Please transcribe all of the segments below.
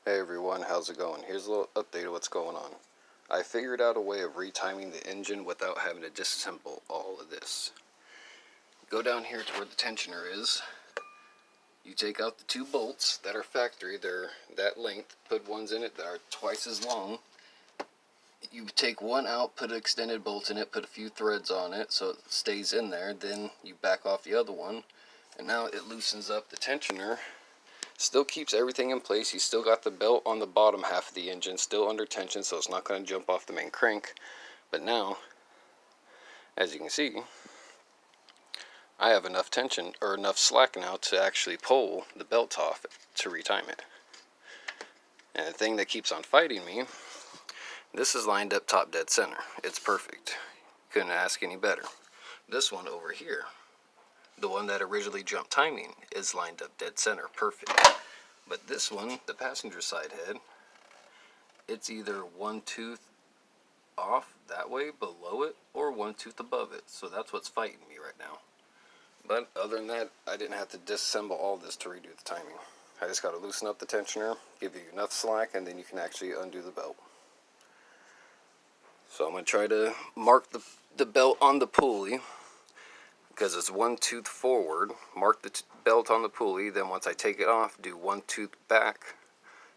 Hey everyone, how's it going? Here's a little update of what's going on. I figured out a way of retiming the engine without having to disassemble all of this. Go down here to where the tensioner is. You take out the two bolts that are factory, they're that length, put ones in it that are twice as long. You take one out, put an extended bolt in it, put a few threads on it so it stays in there, then you back off the other one, and now it loosens up the tensioner. Still keeps everything in place. You still got the belt on the bottom half of the engine still under tension, so it's not going to jump off the main crank. But now, as you can see, I have enough tension or enough slack now to actually pull the belt off to retime it. And the thing that keeps on fighting me, this is lined up top dead center. It's perfect. Couldn't ask any better. This one over here, the one that originally jumped timing, is lined up dead center, perfect. But this one, the passenger side head, it's either one tooth off that way below it or one tooth above it. So that's what's fighting me right now. But other than that, I didn't have to disassemble all this to redo the timing. I just got to loosen up the tensioner, give you enough slack, and then you can actually undo the belt. So I'm going to try to mark the belt on the pulley, because it's one tooth forward, mark the belt on the pulley, then once I take it off, do one tooth back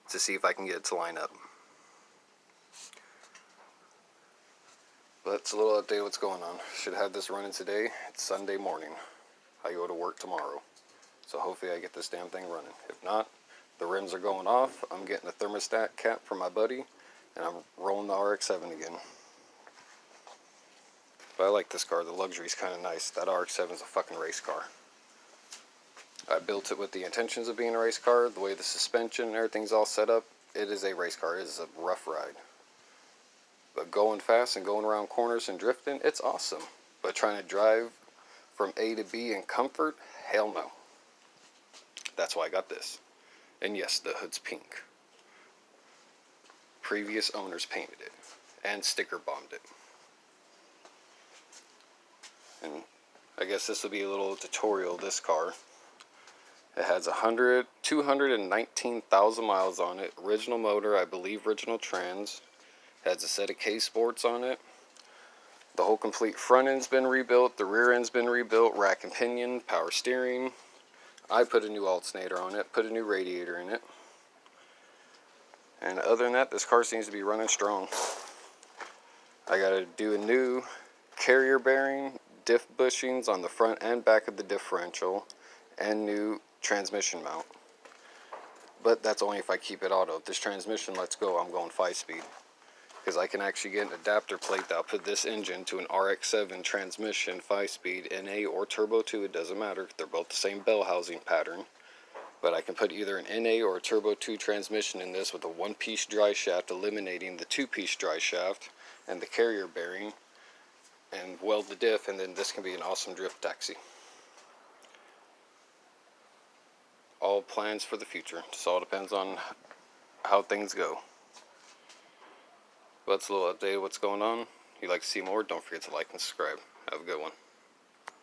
to see if I can get it to line up. But it's a little update of what's going on. Should have this running today. It's Sunday morning. I go to work tomorrow. So hopefully I get this damn thing running. If not, the rims are going off. I'm getting a thermostat cap from my buddy, and I'm rolling the RX-7 again. But I like this car. The luxury's kind of nice. That RX-7 is a fucking race car. I built it with the intentions of being a race car. The way the suspension and everything's all set up, it is a race car. It is a rough ride. But going fast and going around corners and drifting, it's awesome. But trying to drive from A to B in comfort, hell no. That's why I got this. And yes, the hood's pink. Previous owners painted it and sticker bombed it. And I guess this will be a little tutorial of this car. It has 219,000 miles on it. Original motor, I believe original trans. Has a set of K-Sports on it. The whole complete front end's been rebuilt. The rear end's been rebuilt. Rack and pinion, power steering. I put a new alternator on it. Put a new radiator in it. And other than that, this car seems to be running strong. I got to do a new carrier bearing, diff bushings on the front and back of the differential, and new transmission mount. But that's only if I keep it auto. If this transmission lets go, I'm going 5-speed. Because I can actually get an adapter plate that'll put this engine to an RX-7 transmission 5-speed, NA or Turbo 2, it doesn't matter. They're both the same bell housing pattern. But I can put either an NA or a Turbo 2 transmission in this with a 1-piece dry shaft, eliminating the 2-piece dry shaft and the carrier bearing, and weld the diff, and then this can be an awesome drift taxi. All plans for the future. Just all depends on how things go. But it's a little update of what's going on. If you'd like to see more, don't forget to like and subscribe. Have a good one.